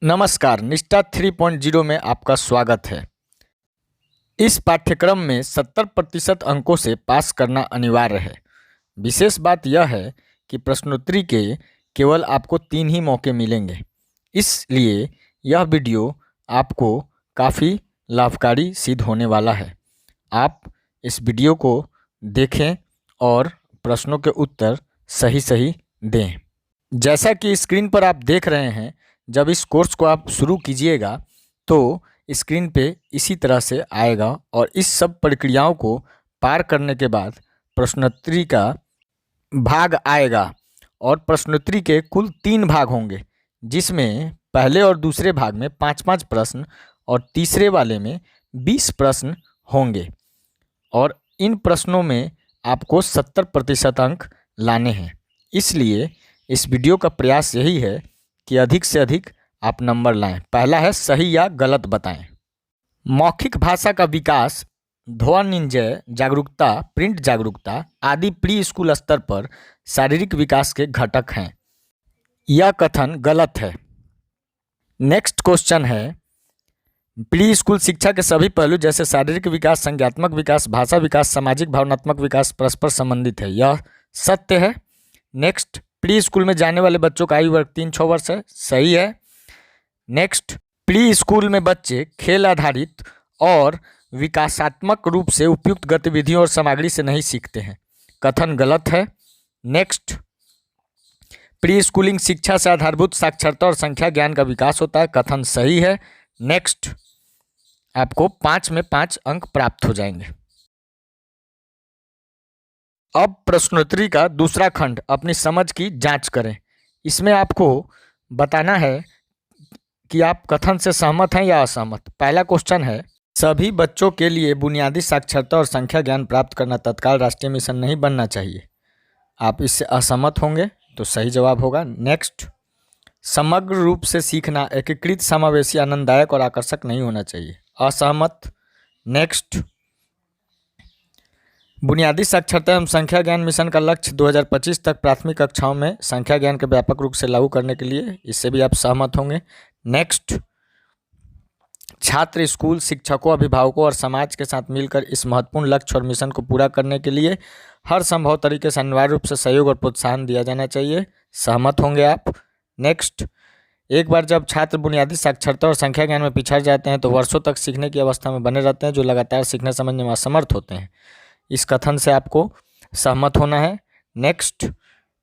नमस्कार, निष्ठा 3.0 में आपका स्वागत है। इस पाठ्यक्रम में 70% अंकों से पास करना अनिवार्य है। विशेष बात यह है कि प्रश्नोत्तरी के केवल आपको 3 ही मौके मिलेंगे, इसलिए यह वीडियो आपको काफ़ी लाभकारी सिद्ध होने वाला है। आप इस वीडियो को देखें और प्रश्नों के उत्तर सही दें। जैसा कि स्क्रीन पर आप देख रहे हैं, जब इस कोर्स को आप शुरू कीजिएगा तो स्क्रीन पे इसी तरह से आएगा और इस सब प्रक्रियाओं को पार करने के बाद प्रश्नोत्तरी का भाग आएगा और प्रश्नोत्तरी के कुल 3 भाग होंगे, जिसमें पहले और दूसरे भाग में 5-5 प्रश्न और तीसरे वाले में 20 प्रश्न होंगे और इन प्रश्नों में आपको 70% अंक लाने हैं। इसलिए इस वीडियो का प्रयास यही है कि अधिक से अधिक आप नंबर लाएं। पहला है सही या गलत बताएं। मौखिक भाषा का विकास, ध्वनिंजय जागरूकता, प्रिंट जागरूकता आदि प्री स्कूल स्तर पर शारीरिक विकास के घटक हैं। यह कथन गलत है। नेक्स्ट क्वेश्चन है, प्री स्कूल शिक्षा के सभी पहलू जैसे शारीरिक विकास, संज्ञात्मक विकास, भाषा विकास, सामाजिक भावनात्मक विकास परस्पर संबंधित है। यह सत्य है। नेक्स्ट, प्री स्कूल में जाने वाले बच्चों का आयु वर्ग 3-6 वर्ष है। सही है। नेक्स्ट, प्री स्कूल में बच्चे खेल आधारित और विकासात्मक रूप से उपयुक्त गतिविधियों और सामग्री से नहीं सीखते हैं। कथन गलत है। नेक्स्ट, प्री स्कूलिंग शिक्षा से आधारभूत साक्षरता और संख्या ज्ञान का विकास होता है। कथन सही है। नेक्स्ट, आपको 5 में 5 अंक प्राप्त हो जाएंगे। अब प्रश्नोत्तरी का दूसरा खंड, अपनी समझ की जांच करें। इसमें आपको बताना है कि आप कथन से सहमत हैं या असहमत। पहला क्वेश्चन है, सभी बच्चों के लिए बुनियादी साक्षरता और संख्या ज्ञान प्राप्त करना तत्काल राष्ट्रीय मिशन नहीं बनना चाहिए। आप इससे असहमत होंगे तो सही जवाब होगा। नेक्स्ट, समग्र रूप से सीखना एकीकृत, समावेशी, आनंददायक और आकर्षक नहीं होना चाहिए। असहमत। नेक्स्ट, बुनियादी साक्षरता एवं संख्या ज्ञान मिशन का लक्ष्य 2025 तक प्राथमिक कक्षाओं में संख्या ज्ञान के व्यापक रूप से लागू करने के लिए, इससे भी आप सहमत होंगे। नेक्स्ट, छात्र, स्कूल, शिक्षकों, अभिभावकों और समाज के साथ मिलकर इस महत्वपूर्ण लक्ष्य और मिशन को पूरा करने के लिए हर संभव तरीके से अनिवार्य रूप से सहयोग और प्रोत्साहन दिया जाना चाहिए। सहमत होंगे आप। नेक्स्ट, एक बार जब छात्र बुनियादी साक्षरता और संख्या ज्ञान में पिछड़ जाते हैं तो वर्षों तक सीखने की अवस्था में बने रहते हैं, जो लगातार सीखने समझने में असमर्थ होते हैं। इस कथन से आपको सहमत होना है। नेक्स्ट,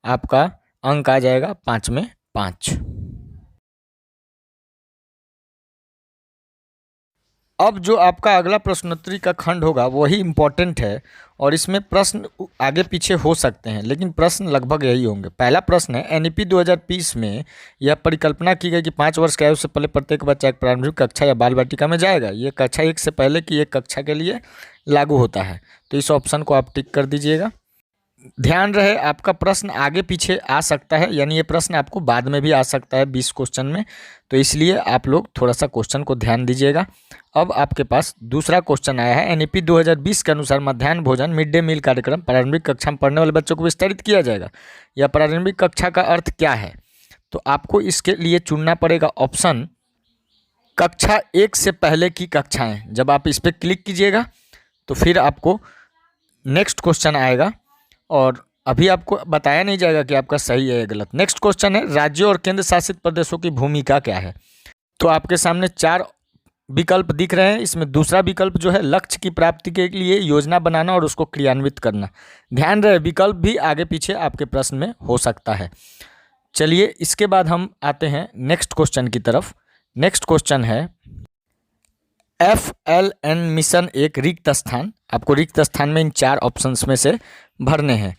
आपका अंक आ जाएगा 5 में 5। अब जो आपका अगला प्रश्नोत्तरी का खंड होगा वही इम्पोर्टेंट है और इसमें प्रश्न आगे पीछे हो सकते हैं, लेकिन प्रश्न लगभग यही होंगे। पहला प्रश्न है, एनईपी 2020 में यह परिकल्पना की गई कि 5 वर्ष की आयु से पहले प्रत्येक बच्चा एक प्रारंभिक कक्षा या बाल वाटिका में जाएगा। ये कक्षा 1 से पहले की एक कक्षा के लिए लागू होता है, तो इस ऑप्शन को आप टिक कर दीजिएगा। ध्यान रहे, आपका प्रश्न आगे पीछे आ सकता है, यानी ये प्रश्न आपको बाद में भी आ सकता है 20 क्वेश्चन में, तो इसलिए आप लोग थोड़ा सा क्वेश्चन को ध्यान दीजिएगा। अब आपके पास दूसरा क्वेश्चन आया है, एनईपी 2020 के अनुसार मध्याह्न भोजन मिड डे मील कार्यक्रम प्रारंभिक कक्षा में पढ़ने वाले बच्चों को विस्तारित किया जाएगा। यह प्रारंभिक कक्षा का अर्थ क्या है? तो आपको इसके लिए चुनना पड़ेगा ऑप्शन कक्षा 1 से पहले की कक्षाएँ। जब आप इस पर क्लिक कीजिएगा तो फिर आपको नेक्स्ट क्वेश्चन आएगा और अभी आपको बताया नहीं जाएगा कि आपका सही है या गलत। नेक्स्ट क्वेश्चन है, राज्यों और केंद्र शासित प्रदेशों की भूमिका क्या है? तो आपके सामने 4 विकल्प दिख रहे हैं। इसमें दूसरा विकल्प जो है, लक्ष्य की प्राप्ति के लिए योजना बनाना और उसको क्रियान्वित करना। ध्यान रहे, विकल्प भी आगे पीछे आपके प्रश्न में हो सकता है। चलिए, इसके बाद हम आते हैं नेक्स्ट क्वेश्चन की तरफ। नेक्स्ट क्वेश्चन है, FLN मिशन एक रिक्त स्थान। आपको रिक्त स्थान में इन 4 ऑप्शंस में से भरने हैं।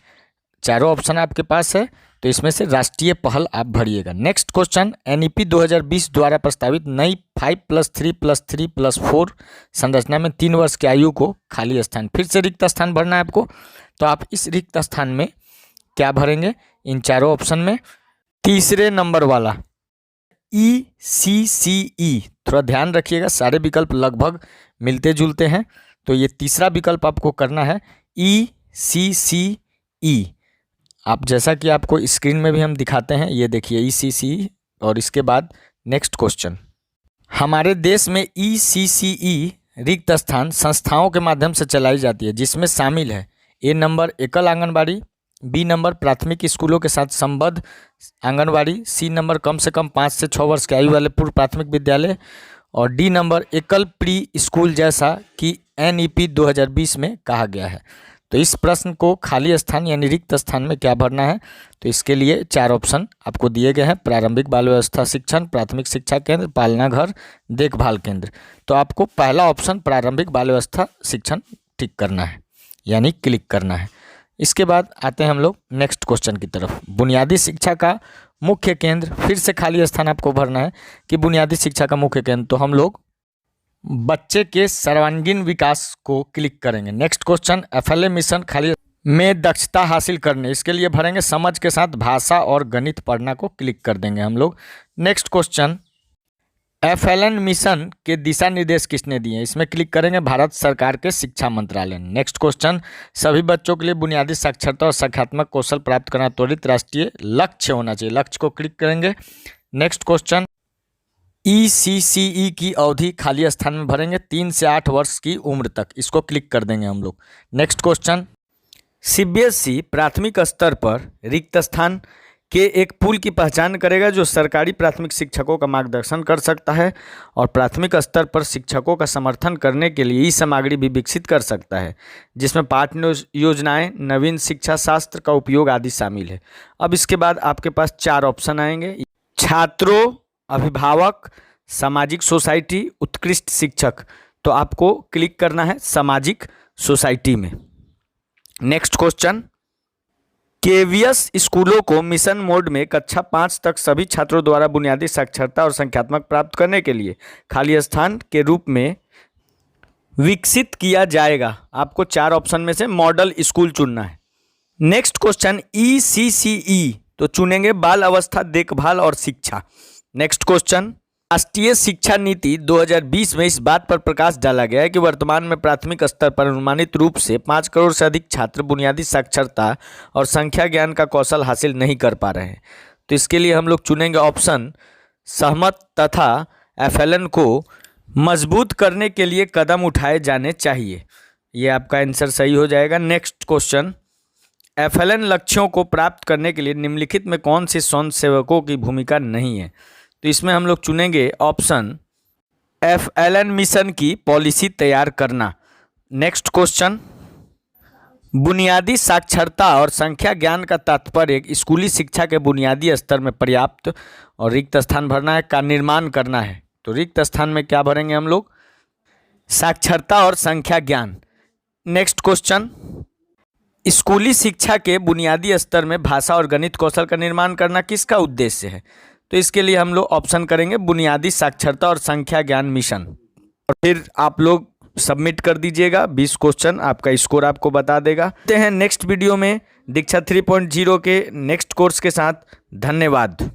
चारों ऑप्शन आपके पास है, तो इसमें से राष्ट्रीय पहल आप भरिएगा। नेक्स्ट क्वेश्चन, एनईपी 2020 द्वारा प्रस्तावित नई 5+3+3+4 संरचना में 3 वर्ष की आयु को खाली स्थान, फिर से रिक्त स्थान भरना है आपको। तो आप इस रिक्त स्थान में क्या भरेंगे? इन चारों ऑप्शन में तीसरे नंबर वाला ECCE, थोड़ा ध्यान रखिएगा, सारे विकल्प लगभग मिलते जुलते हैं, तो ये तीसरा विकल्प आपको करना है ECCE। आप जैसा कि आपको स्क्रीन में भी हम दिखाते हैं, ये देखिए ECCE और इसके बाद नेक्स्ट क्वेश्चन, हमारे देश में ECCE रिक्त स्थान संस्थाओं के माध्यम से चलाई जाती है, जिसमें शामिल है ए नंबर एकल आंगनबाड़ी, बी नंबर प्राथमिक स्कूलों के साथ संबद्ध आंगनबाड़ी, सी नंबर कम से कम 5 से 6 वर्ष की आयु वाले पूर्व प्राथमिक विद्यालय, और डी नंबर एकल प्री स्कूल, जैसा कि NEP 2020 में कहा गया है। तो इस प्रश्न को खाली स्थान यानी रिक्त स्थान में क्या भरना है, तो इसके लिए 4 ऑप्शन आपको दिए गए हैं, प्रारंभिक बाल व्यवस्था शिक्षण, प्राथमिक शिक्षा केंद्र, पालना घर, देखभाल केंद्र। तो आपको पहला ऑप्शन प्रारंभिक बाल व्यवस्था शिक्षण टिक करना है यानी क्लिक करना है। इसके बाद आते हैं हम लोग नेक्स्ट क्वेश्चन की तरफ। बुनियादी शिक्षा का मुख्य केंद्र, फिर से खाली स्थान आपको भरना है कि बुनियादी शिक्षा का मुख्य केंद्र, तो हम लोग बच्चे के सर्वांगीण विकास को क्लिक करेंगे। नेक्स्ट क्वेश्चन, FLA मिशन खाली में दक्षता हासिल करने, इसके लिए भरेंगे समझ के साथ भाषा और गणित पढ़ना को क्लिक कर देंगे हम लोग। नेक्स्ट क्वेश्चन, FLN मिशन के दिशा निर्देश किसने दिए हैं, इसमें क्लिक करेंगे भारत सरकार के शिक्षा मंत्रालय ने। नेक्स्ट क्वेश्चन, सभी बच्चों के लिए बुनियादी साक्षरता और संख्यात्मक कौशल प्राप्त करना त्वरित राष्ट्रीय लक्ष्य होना चाहिए, लक्ष्य को क्लिक करेंगे। नेक्स्ट क्वेश्चन, ECCE की अवधि खाली स्थान में भरेंगे 3 से 8 वर्ष की उम्र तक, इसको क्लिक कर देंगे हम लोग। नेक्स्ट क्वेश्चन, CBSE प्राथमिक स्तर पर रिक्त स्थान के एक पूल की पहचान करेगा जो सरकारी प्राथमिक शिक्षकों का मार्गदर्शन कर सकता है और प्राथमिक स्तर पर शिक्षकों का समर्थन करने के लिए सामग्री भी विकसित कर सकता है, जिसमें पाठ्य योजनाएं, नवीन शिक्षा शास्त्र का उपयोग आदि शामिल है। अब इसके बाद आपके पास 4 ऑप्शन आएंगे, छात्रों, अभिभावक, सामाजिक सोसाइटी, उत्कृष्ट शिक्षक। तो आपको क्लिक करना है सामाजिक सोसाइटी में। नेक्स्ट क्वेश्चन, KVS स्कूलों को मिशन मोड में कक्षा 5 तक सभी छात्रों द्वारा बुनियादी साक्षरता और संख्यात्मक प्राप्त करने के लिए खाली स्थान के रूप में विकसित किया जाएगा। आपको 4 ऑप्शन में से मॉडल स्कूल चुनना है। नेक्स्ट क्वेश्चन, ECCE तो चुनेंगे बाल अवस्था देखभाल और शिक्षा। नेक्स्ट क्वेश्चन, राष्ट्रीय शिक्षा नीति 2020 में इस बात पर प्रकाश डाला गया है कि वर्तमान में प्राथमिक स्तर पर अनुमानित रूप से 5 करोड़ से अधिक छात्र बुनियादी साक्षरता और संख्या ज्ञान का कौशल हासिल नहीं कर पा रहे हैं। तो इसके लिए हम लोग चुनेंगे ऑप्शन सहमत तथा FLN को मजबूत करने के लिए कदम उठाए जाने चाहिए। ये आपका आंसर सही हो जाएगा। नेक्स्ट क्वेश्चन, FLN लक्ष्यों को प्राप्त करने के लिए निम्नलिखित में कौन से स्वयंसेवकों की भूमिका नहीं है, तो इसमें हम लोग चुनेंगे ऑप्शन FLN मिशन की पॉलिसी तैयार करना। नेक्स्ट क्वेश्चन, बुनियादी साक्षरता और संख्या ज्ञान का तात्पर्य स्कूली शिक्षा के बुनियादी स्तर में पर्याप्त और रिक्त स्थान भरना है का निर्माण करना है। तो रिक्त स्थान में क्या भरेंगे हम लोग, साक्षरता और संख्या ज्ञान। नेक्स्ट क्वेश्चन, स्कूली शिक्षा के बुनियादी स्तर में भाषा और गणित कौशल का निर्माण करना किसका उद्देश्य है, तो इसके लिए हम लोग ऑप्शन करेंगे बुनियादी साक्षरता और संख्या ज्ञान मिशन। और फिर आप लोग सबमिट कर दीजिएगा। 20 क्वेश्चन आपका स्कोर आपको बता देगा। मिलते हैं नेक्स्ट वीडियो में दीक्षा 3.0 के नेक्स्ट कोर्स के साथ। धन्यवाद।